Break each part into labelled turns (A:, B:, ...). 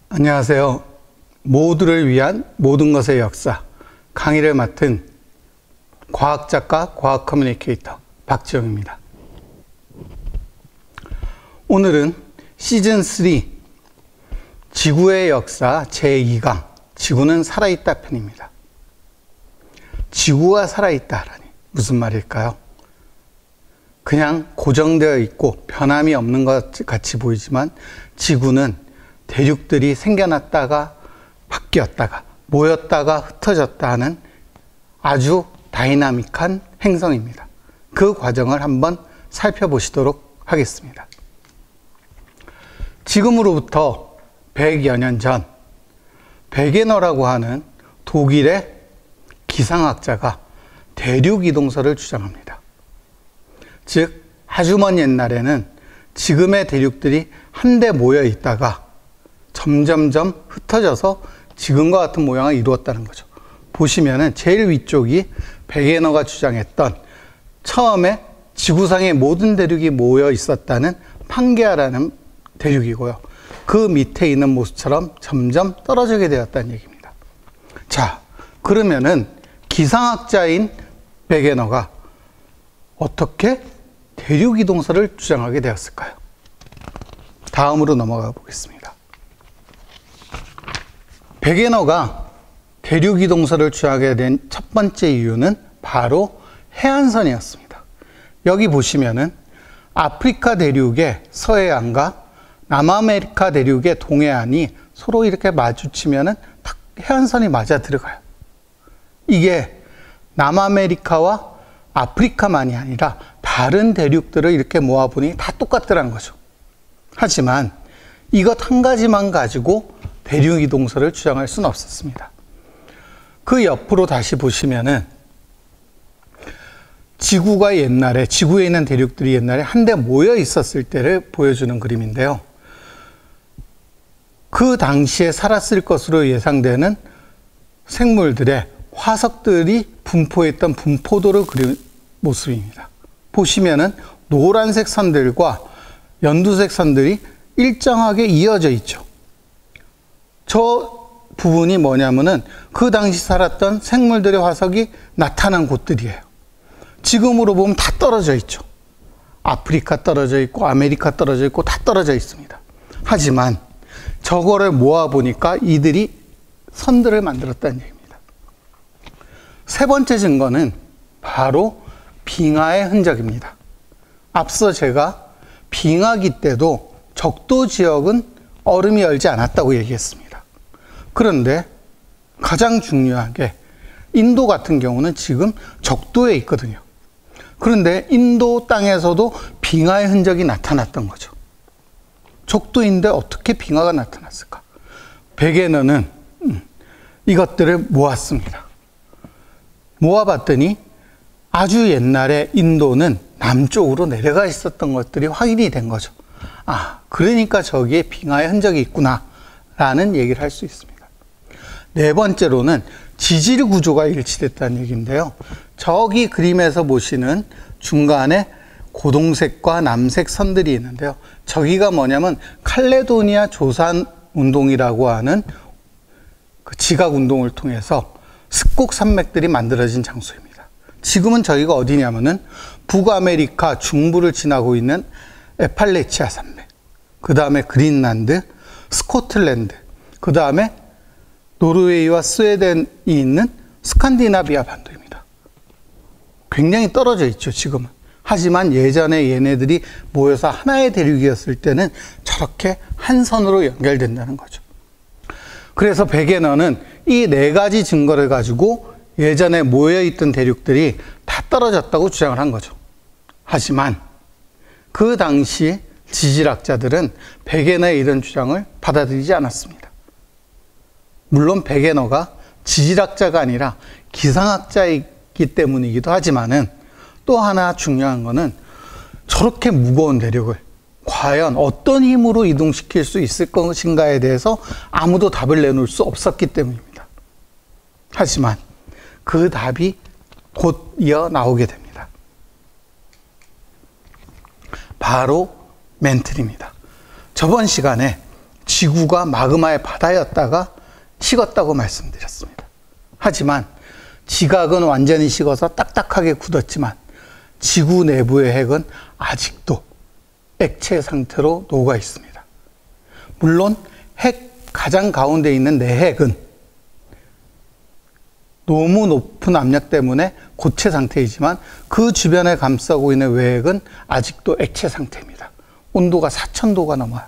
A: 안녕하세요. 모두를 위한 모든 것의 역사 강의를 맡은 과학작가, 과학 커뮤니케이터 박지영입니다. 오늘은 시즌3 지구의 역사 제2강 지구는 살아있다 편입니다. 지구가 살아있다라니 무슨 말일까요? 그냥 고정되어 있고 변함이 없는 것 같이 보이지만 지구는 대륙들이 생겨났다가 바뀌었다가 모였다가 흩어졌다 하는 아주 다이나믹한 행성입니다. 그 과정을 한번 살펴보시도록 하겠습니다. 지금으로부터 100여 년 전 베게너라고 하는 독일의 기상학자가 대륙 이동설을 주장합니다. 즉 아주 먼 옛날에는 지금의 대륙들이 한데 모여 있다가 점점점 흩어져서 지금과 같은 모양을 이루었다는 거죠. 보시면은 제일 위쪽이 베게너가 주장했던 처음에 지구상의 모든 대륙이 모여 있었다는 판게아라는 대륙이고요. 그 밑에 있는 모습처럼 점점 떨어지게 되었다는 얘기입니다. 자, 그러면은 기상학자인 베게너가 어떻게 대륙 이동설을 주장하게 되었을까요? 다음으로 넘어가 보겠습니다. 베게너가 대륙 이동설을 주장하게 된 첫 번째 이유는 바로 해안선이었습니다. 여기 보시면은 아프리카 대륙의 서해안과 남아메리카 대륙의 동해안이 서로 이렇게 마주치면은 딱 해안선이 맞아 들어가요. 이게 남아메리카와 아프리카만이 아니라 다른 대륙들을 이렇게 모아보니 다 똑같더라는 거죠. 하지만 이것 한 가지만 가지고 대륙 이동설을 주장할 수는 없었습니다. 그 옆으로 다시 보시면은 지구가 옛날에, 지구에 있는 대륙들이 옛날에 한데 모여 있었을 때를 보여주는 그림인데요. 그 당시에 살았을 것으로 예상되는 생물들의 화석들이 분포했던 분포도를 그린 모습입니다. 보시면은 노란색 선들과 연두색 선들이 일정하게 이어져 있죠. 저 부분이 뭐냐면은 그 당시 살았던 생물들의 화석이 나타난 곳들이에요. 지금으로 보면 다 떨어져 있죠. 아프리카 떨어져 있고 아메리카 떨어져 있고 다 떨어져 있습니다. 하지만 저거를 모아보니까 이들이 선들을 만들었다는 얘기입니다. 세 번째 증거는 바로 빙하의 흔적입니다. 앞서 제가 빙하기 때도 적도 지역은 얼음이 얼지 않았다고 얘기했습니다. 그런데 가장 중요하게 인도 같은 경우는 지금 적도에 있거든요. 그런데 인도 땅에서도 빙하의 흔적이 나타났던 거죠. 적도인데 어떻게 빙하가 나타났을까? 베게너는 이것들을 모았습니다. 모아봤더니 아주 옛날에 인도는 남쪽으로 내려가 있었던 것들이 확인이 된 거죠. 아, 그러니까 저기에 빙하의 흔적이 있구나 라는 얘기를 할 수 있습니다. 네 번째로는 지질 구조가 일치됐다는 얘기인데요. 저기 그림에서 보시는 중간에 고동색과 남색 선들이 있는데요. 저기가 뭐냐면 칼레도니아 조산 운동이라고 하는 그 지각 운동을 통해서 습곡 산맥들이 만들어진 장소입니다. 지금은 저기가 어디냐면은 북아메리카 중부를 지나고 있는 에팔레치아 산맥, 그 다음에 그린란드, 스코틀랜드, 그 다음에 노르웨이와 스웨덴이 있는 스칸디나비아 반도입니다. 굉장히 떨어져 있죠, 지금은. 하지만 예전에 얘네들이 모여서 하나의 대륙이었을 때는 저렇게 한 선으로 연결된다는 거죠. 그래서 베게너는 이 네 가지 증거를 가지고 예전에 모여있던 대륙들이 다 떨어졌다고 주장을 한 거죠. 하지만 그 당시 지질학자들은 베게너의 이런 주장을 받아들이지 않았습니다. 물론 베게너가 지질학자가 아니라 기상학자이기 때문이기도 하지만은 또 하나 중요한 거는 저렇게 무거운 대륙을 과연 어떤 힘으로 이동시킬 수 있을 것인가에 대해서 아무도 답을 내놓을 수 없었기 때문입니다. 하지만 그 답이 곧 이어 나오게 됩니다. 바로 멘틀입니다. 저번 시간에 지구가 마그마의 바다였다가 식었다고 말씀드렸습니다. 하지만 지각은 완전히 식어서 딱딱하게 굳었지만 지구 내부의 핵은 아직도 액체 상태로 녹아 있습니다. 물론 핵 가장 가운데 있는 내핵은 너무 높은 압력 때문에 고체 상태이지만 그 주변에 감싸고 있는 외핵은 아직도 액체 상태입니다. 온도가 4000도가 넘어요.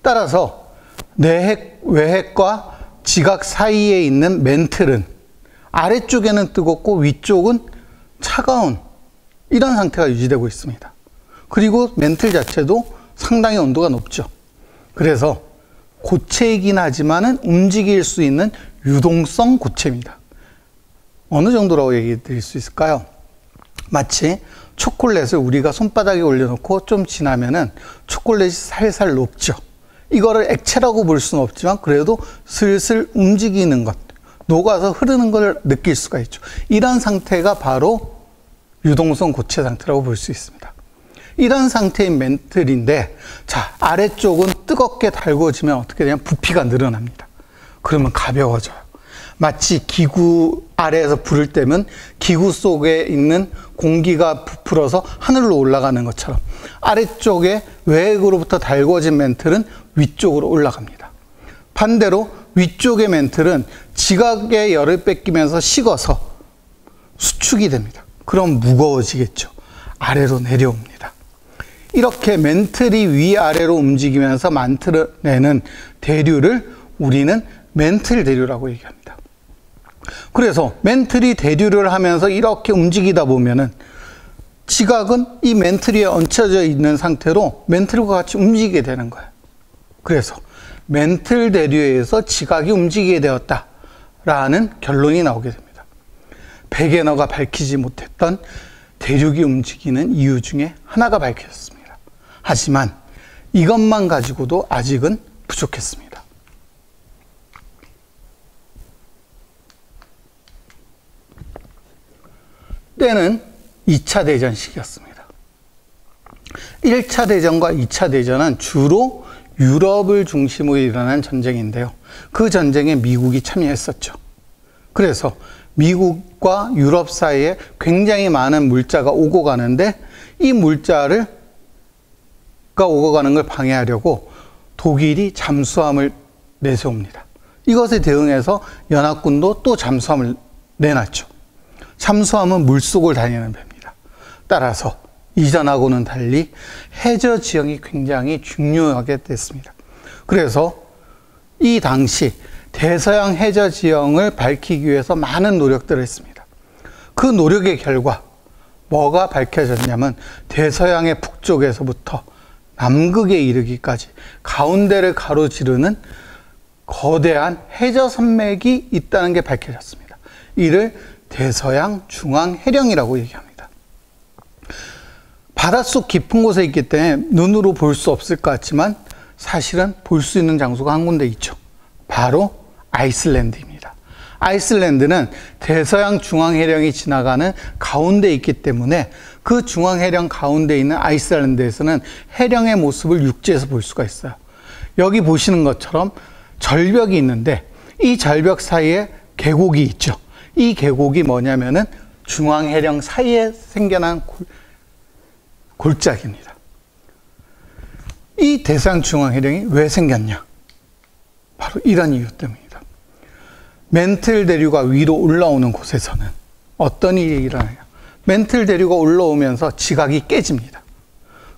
A: 따라서 내핵, 외핵과 지각 사이에 있는 멘틀은 아래쪽에는 뜨겁고 위쪽은 차가운 이런 상태가 유지되고 있습니다. 그리고 멘틀 자체도 상당히 온도가 높죠. 그래서 고체이긴 하지만은 움직일 수 있는 유동성 고체입니다. 어느 정도라고 얘기 드릴 수 있을까요? 마치 초콜릿을 우리가 손바닥에 올려놓고 좀 지나면은 초콜릿이 살살 녹죠. 이거를 액체라고 볼 수는 없지만 그래도 슬슬 움직이는 것, 녹아서 흐르는 걸 느낄 수가 있죠. 이런 상태가 바로 유동성 고체 상태라고 볼 수 있습니다. 이런 상태인 멘틀인데, 자, 아래쪽은 뜨겁게 달궈지면 어떻게 되냐면 부피가 늘어납니다. 그러면 가벼워져요. 마치 기구 아래에서 불을 떼면 기구 속에 있는 공기가 부풀어서 하늘로 올라가는 것처럼 아래쪽에 외핵으로부터 달궈진 멘틀은 위쪽으로 올라갑니다. 반대로 위쪽의 멘틀은 지각의 열을 뺏기면서 식어서 수축이 됩니다. 그럼 무거워지겠죠. 아래로 내려옵니다. 이렇게 멘틀이 위아래로 움직이면서 만들어내는 대류를 우리는 멘틀 대류라고 얘기합니다. 그래서 멘틀이 대류를 하면서 이렇게 움직이다 보면은 지각은 이 멘틀 위에 얹혀져 있는 상태로 멘틀과 같이 움직이게 되는 거예요. 그래서 멘틀 대류에 의해서 지각이 움직이게 되었다라는 결론이 나오게 됩니다. 베게너가 밝히지 못했던 대륙이 움직이는 이유 중에 하나가 밝혀졌습니다. 하지만 이것만 가지고도 아직은 부족했습니다. 때는 2차 대전 시기였습니다. 1차 대전과 2차 대전은 주로 유럽을 중심으로 일어난 전쟁인데요. 그 전쟁에 미국이 참여했었죠. 그래서 미국과 유럽 사이에 굉장히 많은 물자가 오고 가는데 이 물자가 오고 가는 걸 방해하려고 독일이 잠수함을 내세웁니다. 이것에 대응해서 연합군도 또 잠수함을 내놨죠. 잠수함은 물속을 다니는 배입니다. 따라서 이전하고는 달리 해저 지형이 굉장히 중요하게 됐습니다. 그래서 이 당시 대서양 해저 지형을 밝히기 위해서 많은 노력들을 했습니다. 그 노력의 결과 뭐가 밝혀졌냐면 대서양의 북쪽에서부터 남극에 이르기까지 가운데를 가로지르는 거대한 해저 산맥이 있다는 게 밝혀졌습니다. 이를 대서양 중앙해령이라고 얘기합니다. 바닷속 깊은 곳에 있기 때문에 눈으로 볼 수 없을 것 같지만 사실은 볼 수 있는 장소가 한 군데 있죠. 바로 아이슬란드입니다. 아이슬란드는 대서양 중앙해령이 지나가는 가운데에 있기 때문에 그 중앙해령 가운데 있는 아이슬란드에서는 해령의 모습을 육지에서 볼 수가 있어요. 여기 보시는 것처럼 절벽이 있는데 이 절벽 사이에 계곡이 있죠. 이 계곡이 뭐냐면은 중앙해령 사이에 생겨난 골짜기입니다. 이 대서양 중앙해령이 왜 생겼냐? 바로 이런 이유 때문입니다. 멘틀 대류가 위로 올라오는 곳에서는 어떤 일이 일어나냐? 멘틀 대류가 올라오면서 지각이 깨집니다.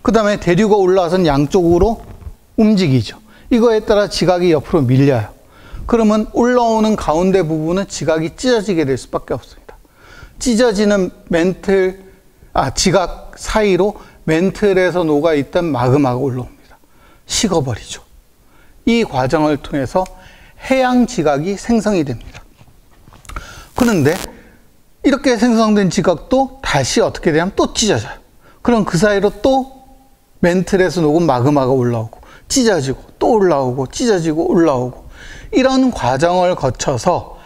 A: 그 다음에 대류가 올라와서 양쪽으로 움직이죠. 이거에 따라 지각이 옆으로 밀려요. 그러면 올라오는 가운데 부분은 지각이 찢어지게 될 수밖에 없습니다. 찢어지는 지각 사이로 멘틀에서 녹아있던 마그마가 올라옵니다. 식어버리죠. 이 과정을 통해서 해양 지각이 생성이 됩니다. 그런데 이렇게 생성된 지각도 다시 어떻게 되냐면 또 찢어져요. 그럼 그 사이로 또 멘틀에서 녹은 마그마가 올라오고 찢어지고 또 올라오고 찢어지고 올라오고 이런 과정을 거쳐서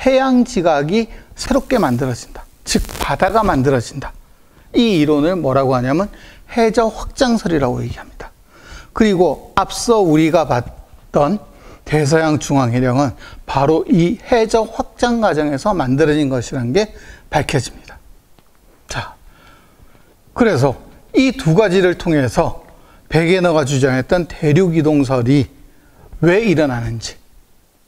A: 해양 지각이 새롭게 만들어진다. 즉 바다가 만들어진다. 이 이론을 뭐라고 하냐면 해저 확장설이라고 얘기합니다. 그리고 앞서 우리가 봤던 대서양 중앙해령은 바로 이 해저 확장 과정에서 만들어진 것이라는 게 밝혀집니다. 자, 그래서 이 두 가지를 통해서 베게너가 주장했던 대륙 이동설이 왜 일어나는지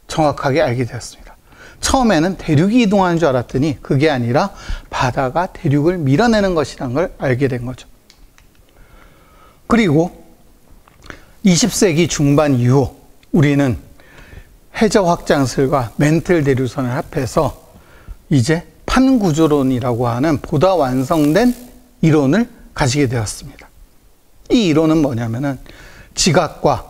A: 정확하게 알게 되었습니다. 처음에는 대륙이 이동하는 줄 알았더니 그게 아니라 바다가 대륙을 밀어내는 것이라는 걸 알게 된 거죠. 그리고 20세기 중반 이후 우리는 해저 확장설과 멘틀 대류선을 합해서 이제 판구조론이라고 하는 보다 완성된 이론을 가지게 되었습니다. 이 이론은 뭐냐면은 지각과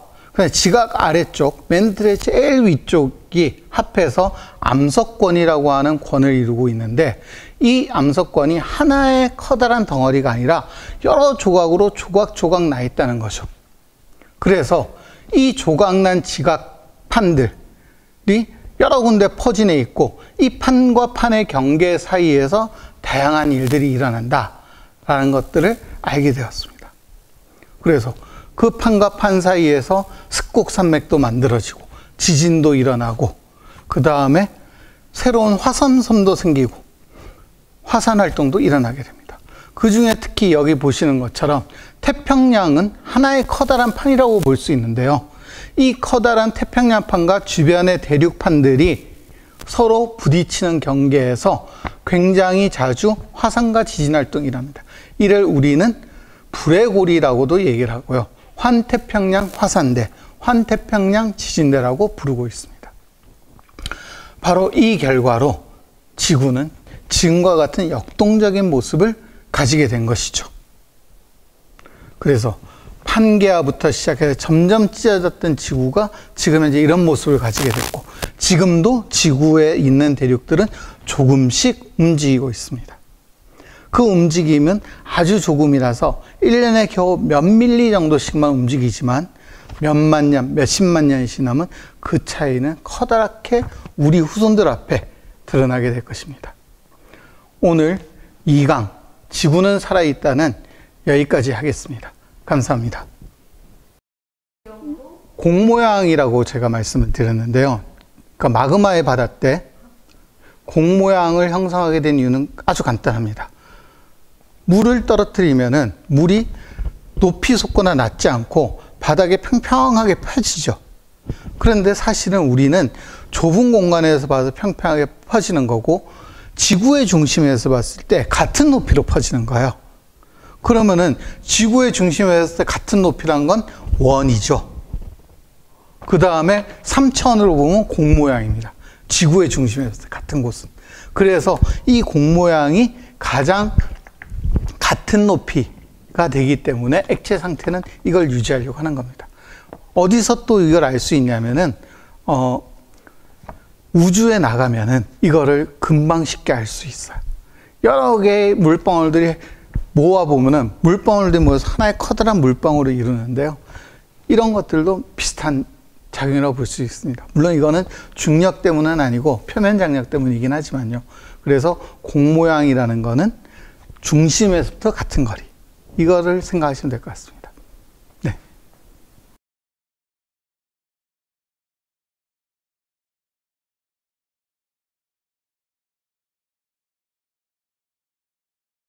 A: 지각 아래쪽, 멘틀의 제일 위쪽이 합해서 암석권이라고 하는 권을 이루고 있는데 이 암석권이 하나의 커다란 덩어리가 아니라 여러 조각으로 조각조각 나 있다는 거죠. 그래서 이 조각난 지각판들이 여러 군데 퍼진해 있고 이 판과 판의 경계 사이에서 다양한 일들이 일어난다라는 것들을 알게 되었습니다. 그래서 그 판과 판 사이에서 습곡산맥도 만들어지고 지진도 일어나고 그 다음에 새로운 화산섬도 생기고 화산 활동도 일어나게 됩니다. 그 중에 특히 여기 보시는 것처럼 태평양은 하나의 커다란 판이라고 볼 수 있는데요. 이 커다란 태평양판과 주변의 대륙판들이 서로 부딪히는 경계에서 굉장히 자주 화산과 지진 활동이 일어납니다. 이를 우리는 불의 고리라고도 얘기를 하고요. 환태평양 화산대, 환태평양 지진대라고 부르고 있습니다. 바로 이 결과로 지구는 지금과 같은 역동적인 모습을 가지게 된 것이죠. 그래서 판게아부터 시작해서 점점 찢어졌던 지구가 지금 현재 이런 모습을 가지게 됐고 지금도 지구에 있는 대륙들은 조금씩 움직이고 있습니다. 그 움직임은 아주 조금이라서 1년에 겨우 몇 밀리 정도씩만 움직이지만 몇만 년, 몇십만 년이 지나면 그 차이는 커다랗게 우리 후손들 앞에 드러나게 될 것입니다. 오늘 2강 지구는 살아있다는 여기까지 하겠습니다. 감사합니다. 공 모양이라고 제가 말씀을 드렸는데요. 그러니까 마그마의 바다 때 공 모양을 형성하게 된 이유는 아주 간단합니다. 물을 떨어뜨리면은 물이 높이 솟거나 낮지 않고 바닥에 평평하게 펴지죠. 그런데 사실은 우리는 좁은 공간에서 봐서 평평하게 퍼지는 거고 지구의 중심에서 봤을 때 같은 높이로 퍼지는 거예요. 그러면은 지구의 중심에서 봤을 때 같은 높이란 건 원이죠. 그 다음에 3차원으로 보면 공 모양입니다. 지구의 중심에서 봤을 때 같은 곳은. 그래서 이 공 모양이 가장 같은 높이가 되기 때문에 액체 상태는 이걸 유지하려고 하는 겁니다. 어디서 또 이걸 알 수 있냐면은 우주에 나가면은 이거를 금방 쉽게 알 수 있어요. 여러 개의 물방울들이 모아보면은 물방울들이 모여서 하나의 커다란 물방울을 이루는데요. 이런 것들도 비슷한 작용이라고 볼 수 있습니다. 물론 이거는 중력 때문은 아니고 표면 장력 때문이긴 하지만요. 그래서 공 모양이라는 거는 중심에서부터 같은 거리. 이거를 생각하시면 될 것 같습니다.